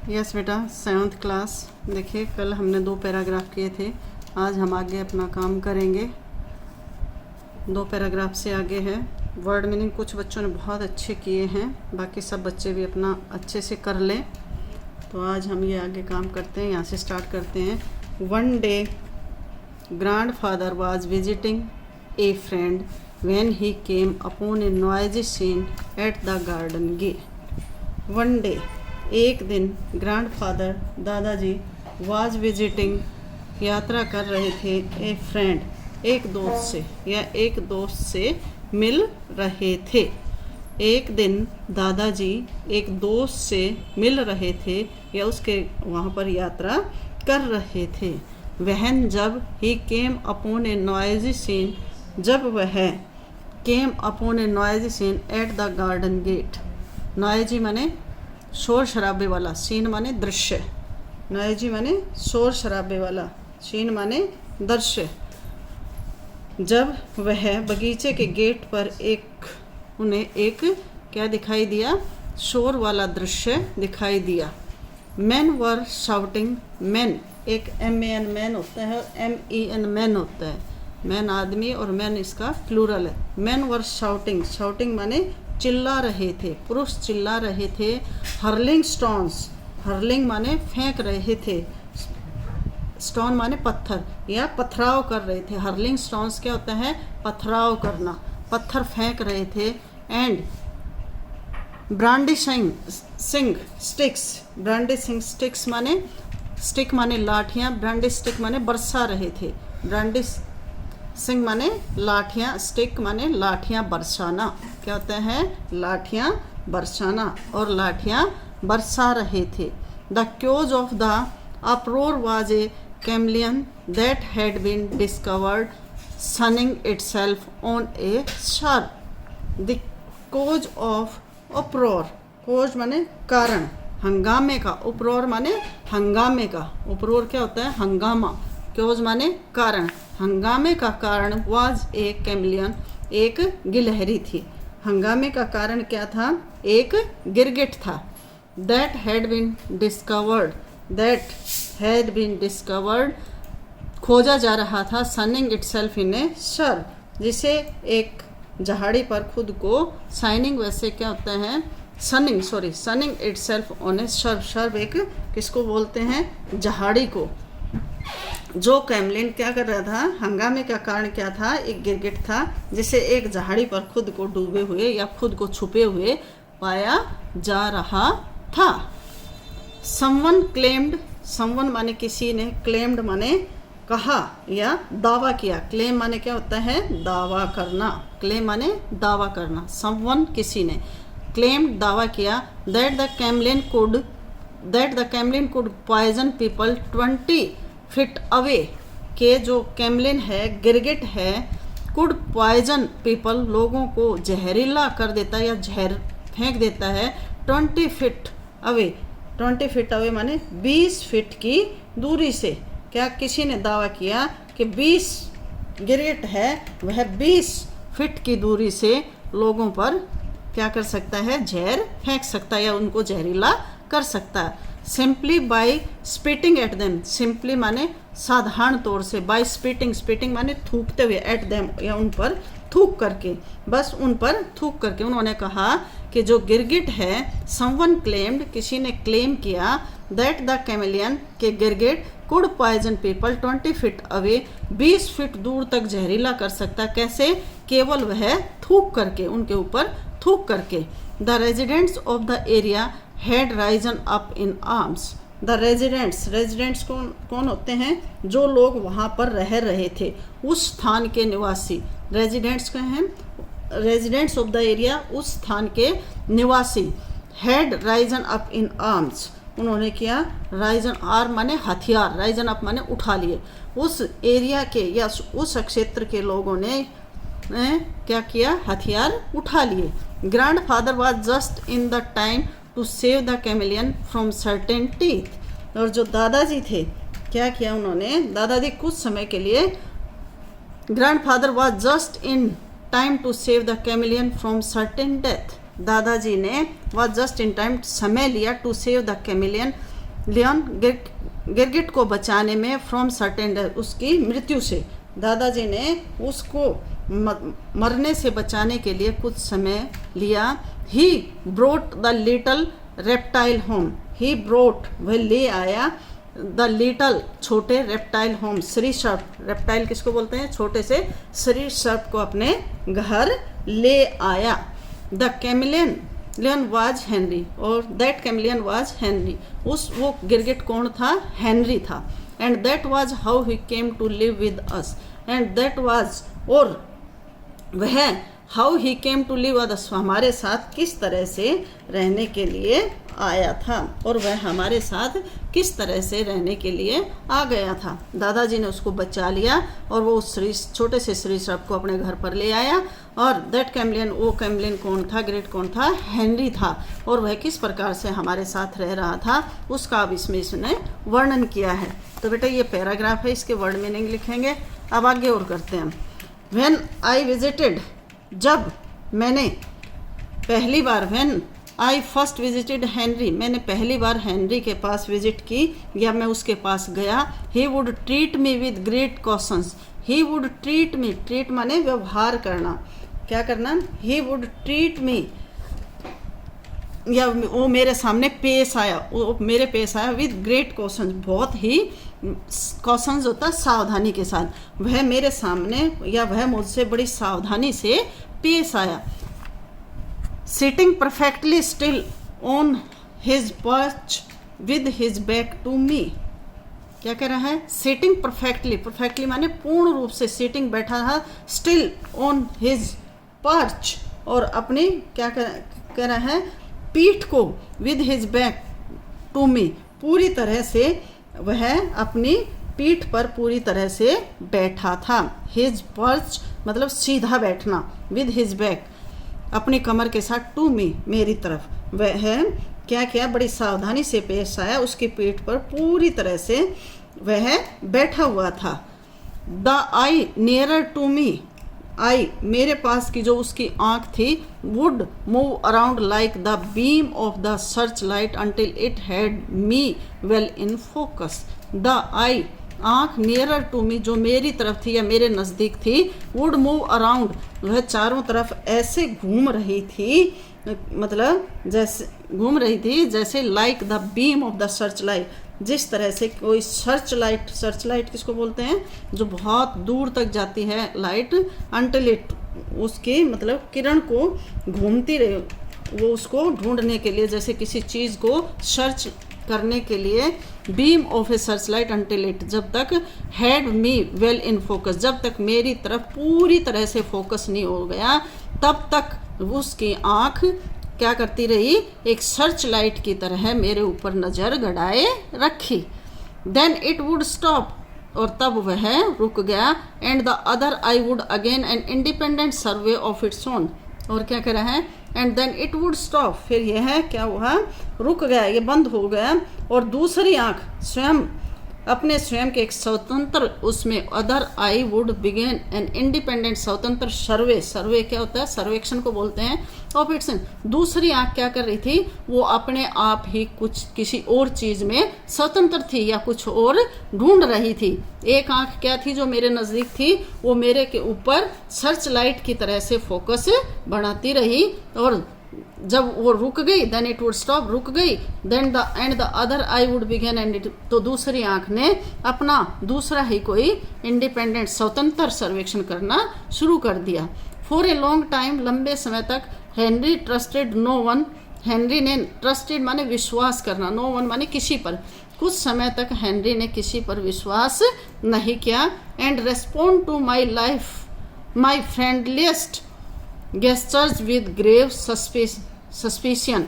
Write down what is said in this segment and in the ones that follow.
Yes बेटा, 7th class. देखिए, कल हमने 2 पैराग्राफ किए थे, आज हम आगे अपना काम करेंगे। 2 पैराग्राफ से आगे है। वर्ड मीनिंग कुछ बच्चों ने बहुत अच्छे किए हैं, बाकी सब बच्चे भी अपना अच्छे से कर लें। तो आज हम ये आगे काम करते हैं, यहाँ से स्टार्ट करते हैं। One day grandfather was visiting a friend when he came upon a noisy scene at the garden gate. One day, एक दिन grandfather दादाजी was visiting यात्रा कर रहे थे a friend एक दोस्त से या एक दोस्त से मिल रहे थे। एक दिन दादाजी एक दोस्त से मिल रहे थे या उसके वहाँ पर यात्रा कर रहे थे। वहन जब he came upon a noisy scene, जब वह came upon a noisy scene at the garden gate. Noisy माने शोर शराबे वाला, सीन माने दृश्य। नॉइजी माने शोर शराबे वाला, सीन माने दृश्य। जब वह बगीचे के गेट पर उन्हें एक क्या दिखाई दिया? शोर वाला दृश्य दिखाई दिया। मैन वर शाउटिंग, मैन एक MAN मैन होता है और MEN मैन होता है। मैन आदमी और मैन इसका प्लूरल है। मैन वर शाउटिंग, शाउटिंग माने चिल्ला रहे थे, पुरुष चिल्ला रहे थे। हर्लिंग स्टोन्स, हर्लिंग माने फेंक रहे थे, स्टोन माने पत्थर या पथराव कर रहे थे। हर्लिंग स्टोन्स क्या होता है? पथराव करना, पत्थर फेंक रहे थे। And brandishing sticks, brandishing sticks माने स्टिक माने लाठियाँ, ब्रांडी स्टिक माने बरसा रहे थे। ब्रांडी सिंग माने लाठियाँ, स्टिक माने लाठियाँ बरसाना। क्या होता है? लाठियाँ बरसाना, और लाठियाँ बरसा रहे थे। The cause of the uproar was a chameleon that had been discovered sunning itself on a shrub. The cause of uproar, cause माने कारण, हंगामे का। uproar माने हंगामे का। uproar क्या होता है? हंगामा। cause माने कारण, हंगामे का कारण was a chameleon, एक गिलहरी थी। हंगामे का कारण क्या था? एक गिरगिट था। that had been discovered, खोजा जा रहा था। सनिंग इटसेल्फ इन ए शर, जिसे एक जहाड़ी पर खुद को, साइनिंग वैसे क्या होता है? Sunning itself on a shrub. Shrub एक किसको बोलते हैं? जहाड़ी को। जो कैमलिन क्या कर रहा था? हंगामे का कारण क्या था? एक गिरगिट था जिसे एक जहाड़ी पर खुद को डूबे हुए या खुद को छुपे हुए पाया जा रहा था। समवन क्लेम्ड, समवन माने किसी ने, क्लेम्ड माने कहा या दावा किया। क्लेम माने क्या होता है? दावा करना। क्लेम माने दावा करना। समवन किसी ने, क्लेम दावा किया। That the chameleon could poison people 20 feet away, के जो कैमलिन है, गिरगिट है, कुड पॉइजन पीपल, लोगों को जहरीला कर देता है या जहर फेंक देता है। 20 फीट अवे, 20 फीट अवे माने 20 फीट की दूरी से। क्या किसी ने दावा किया कि 20 गिरगिट है, वह 20 फीट की दूरी से लोगों पर क्या कर सकता है? जहर फेंक सकता है या उनको जहरीला कर सकता है। Simply by spitting at them, simply माने साधारण तौर से, बाय स्पिटिंग माने थूकते हुए, एट देम या उन पर थूक करके, बस उन पर थूक करके। उन्होंने कहा कि जो गिरगिट है, समवन क्लेम्ड, किसी ने क्लेम किया, दैट द कैमलियन, के गिरगिट could poison people 20 feet away, 20 feet दूर तक जहरीला कर सकता। कैसे? केवल वह थूक करके, उनके ऊपर थूक करके। The residents of the area had Ryzen up in arms. The residents कौन होते हैं? जो लोग वहाँ पर रह रहे थे, उस स्थान के निवासी। रेजिडेंट्स क्या हैं? रेजिडेंट्स ऑफ द एरिया, उस स्थान के निवासी। Had Ryzen up in arms, उन्होंने किया। राइजन, आर्म माने हथियार, राइजन अप माने उठा लिए। उस एरिया के या उस क्षेत्र के लोगों ने क्या किया? हथियार उठा लिए। Grandfather was just in the time to save the chameleon from certain teeth, और जो दादाजी थे, क्या किया उन्होंने? दादाजी कुछ समय के लिए, grandfather was just in time to save the chameleon from certain death, दादाजी ने वॉज जस्ट इन टाइम समय लिया टू सेव द कैमिलियन लियोन गिरगिट को बचाने में फ्रॉम सर्टेन डेथ, उसकी मृत्यु से दादाजी ने उसको मरने से बचाने के लिए कुछ समय लिया। He brought the little reptile home, he brought वह ले आया, द लिटल छोटे रेप्टाइल होम, श्री सर्प, रेप्टाइल किसको बोलते हैं, छोटे से श्री सर्प को अपने घर ले आया। The chameleon was Henry, और दैट कैमिलियन वाज हेनरी, वो गिरगिट कौन था, हेनरी था। And that was how he came to live with us, and that was, और वह how he came to live with us, हमारे साथ किस तरह से रहने के लिए आया था, और वह हमारे साथ किस तरह से रहने के लिए आ गया था। दादाजी ने उसको बचा लिया और वो उस छोटे से श्री सर्प को अपने घर पर ले आया। और दैट कैमलियन, वो कैमलियन कौन था, ग्रेट कौन था, हेनरी था, और वह किस प्रकार से हमारे साथ रह रहा था उसका अब इसने वर्णन किया है। तो बेटा ये पैराग्राफ है, इसके वर्ड मीनिंग लिखेंगे। अब आगे और करते हैं। व्हेन आई विजिटेड, जब मैंने पहली बार, when I first visited Henry, मैंने पहली बार हेनरी के पास विजिट की या मैं उसके पास गया। He would treat me with great cautions, he would treat me, treat माने व्यवहार करना, क्या करना, ही वुड ट्रीट मी, या वो मेरे सामने पेश आया, वो मेरे पेश आया विद ग्रेट कॉशंस, बहुत ही कॉशंस होता सावधानी के साथ, वह मेरे सामने या वह मुझसे बड़ी सावधानी से पेश आया। Sitting perfectly still on his perch with his back to me, क्या कह रहा है, सिटिंग परफेक्टली, परफेक्टली माने पूर्ण रूप से, सिटिंग बैठा था, स्टिल ऑन हिज पर्च, और अपनी क्या कह रहा है, पीठ को, with his back to me, पूरी तरह से वह अपनी पीठ पर पूरी तरह से बैठा था। हिज पर्च मतलब सीधा बैठना, विद हिज बैक अपनी कमर के साथ, टू मी मेरी तरफ, वह क्या क्या बड़ी सावधानी से पेश आया, उसकी पीठ पर पूरी तरह से वह बैठा हुआ था। The eye nearer to me, eye मेरे पास की जो उसकी आंख थी, would move around like the beam of the searchlight until it had me well in focus. The eye आँख, नियरर टू मी जो मेरी तरफ थी या मेरे नज़दीक थी, वुड मूव अराउंड वह चारों तरफ ऐसे घूम रही थी, मतलब जैसे घूम रही थी जैसे like the beam of the search light, जिस तरह से कोई सर्च लाइट किसको बोलते हैं, जो बहुत दूर तक जाती है लाइट, अंटिल इट उसकी मतलब किरण को घूमती रहे, वो उसको ढूंढने के लिए, जैसे किसी चीज़ को सर्च करने के लिए, beam of A search light until it, जब तक had me well in focus, जब तक मेरी तरफ पूरी तरह से फोकस नहीं हो गया, तब तक उसकी आँख क्या करती रही, एक सर्च लाइट की तरह मेरे ऊपर नज़र गड़ाए रखी। देन इट वुड स्टॉप, और तब वह रुक गया। And the other eye would again an independent survey of its own, और क्या कह रहा है, and then it would stop, फिर यह क्या हुआ, रुक गया, ये बंद हो गया, और दूसरी आँख स्वयं अपने स्वयं के एक स्वतंत्र उसमें, other eye would begin an independent स्वतंत्र सर्वे, सर्वे क्या होता है, सर्वेक्षण को बोलते हैं, ऑफ इट्स, दूसरी आँख क्या कर रही थी, वो अपने आप ही कुछ किसी और चीज़ में स्वतंत्र थी या कुछ और ढूंढ रही थी। एक आँख क्या थी जो मेरे नज़दीक थी, वो मेरे के ऊपर सर्च लाइट की तरह से फोकस बढ़ाती रही, और जब वो रुक गई, देन इट वुड स्टॉप, रुक गई, then the and the other eye would begin and it, तो दूसरी आँख ने अपना दूसरा ही कोई इंडिपेंडेंट स्वतंत्र सर्वेक्षण करना शुरू कर दिया। फॉर ए लॉन्ग टाइम, लंबे समय तक, Henry trusted no one, Henry ने, ट्रस्टेड माने विश्वास करना, नो वन माने किसी पर, कुछ समय तक हेनरी ने किसी पर विश्वास नहीं किया। And respond to my life my friendliest gestures with grave suspicion,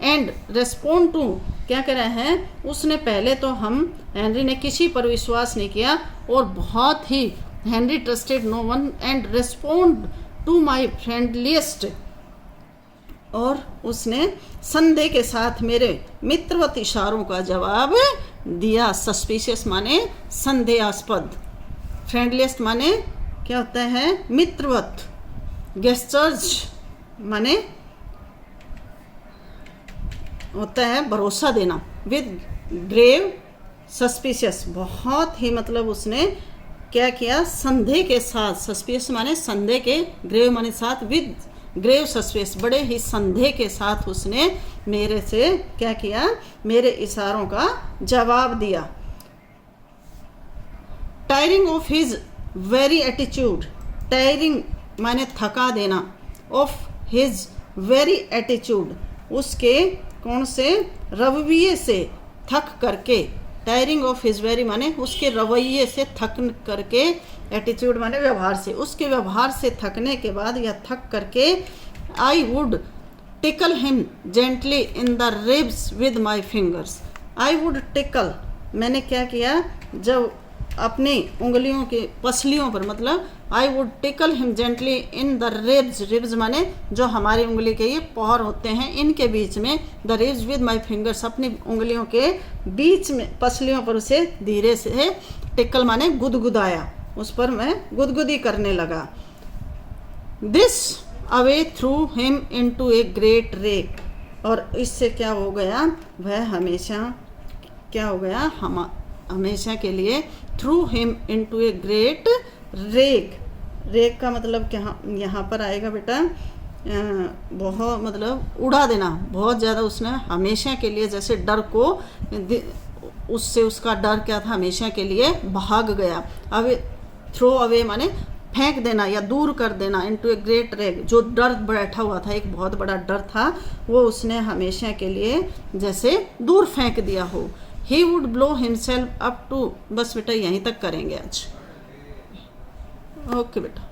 and respond to क्या कह रहा है, उसने पहले तो हेनरी ने किसी पर विश्वास नहीं किया, और बहुत ही Henry trusted no one and respond to my friendliest, और उसने संदेह के साथ मेरे मित्रवत इशारों का जवाब दिया। सस्पिशियस माने संदेहास्पद, फ्रेंडलिएस्ट माने क्या होता है, मित्रवत, गेस्चर्स माने होता है भरोसा देना, विद ग्रेव सस्पिशियस, बहुत ही मतलब उसने क्या किया, संदेह के साथ, सस्पिशियस माने संदेह के, ग्रेव माने साथ, विद ग्रेव सस्पिशियस, बड़े ही संदेह के साथ उसने मेरे से क्या किया, मेरे इशारों का जवाब दिया। Tiring of his very attitude, tiring माने थका देना, ऑफ हिज वेरी एटीट्यूड, उसके कौन से रवैये से थक करके, टायरिंग ऑफ हिज वेरी माने उसके रवैये से थक करके, एटीट्यूड माने व्यवहार से, उसके व्यवहार से थकने के बाद या थक करके, I would tackle him gently in the ribs with my fingers, I would tackle, मैंने क्या किया, जब अपनी उंगलियों के पसलियों पर, मतलब I would tackle him gently in the ribs, ribs माने जो हमारी उंगली के ये पौर होते हैं इनके बीच में, the ribs with my fingers, अपनी उंगलियों के बीच में पसलियों पर उसे धीरे से, टिकल माने गुदगुदाया, उस पर मैं गुदगुदी करने लगा। This away threw him into a great wreck, और इससे क्या हो गया, वह हमेशा क्या हो गया, हम हमेशा के लिए, threw him into a great wreck, wreck का मतलब क्या यहाँ पर आएगा बेटा, बहुत मतलब उड़ा देना, बहुत ज़्यादा उसने हमेशा के लिए, जैसे डर को, उससे उसका डर क्या था, हमेशा के लिए भाग गया। अब थ्रो अवे माने फेंक देना या दूर कर देना, इनटू ए ग्रेट रेक, जो डर बैठा हुआ था, एक बहुत बड़ा डर था, वो उसने हमेशा के लिए जैसे दूर फेंक दिया हो। He would blow himself up to, बस बेटा यहीं तक करेंगे आज। ओके बेटा।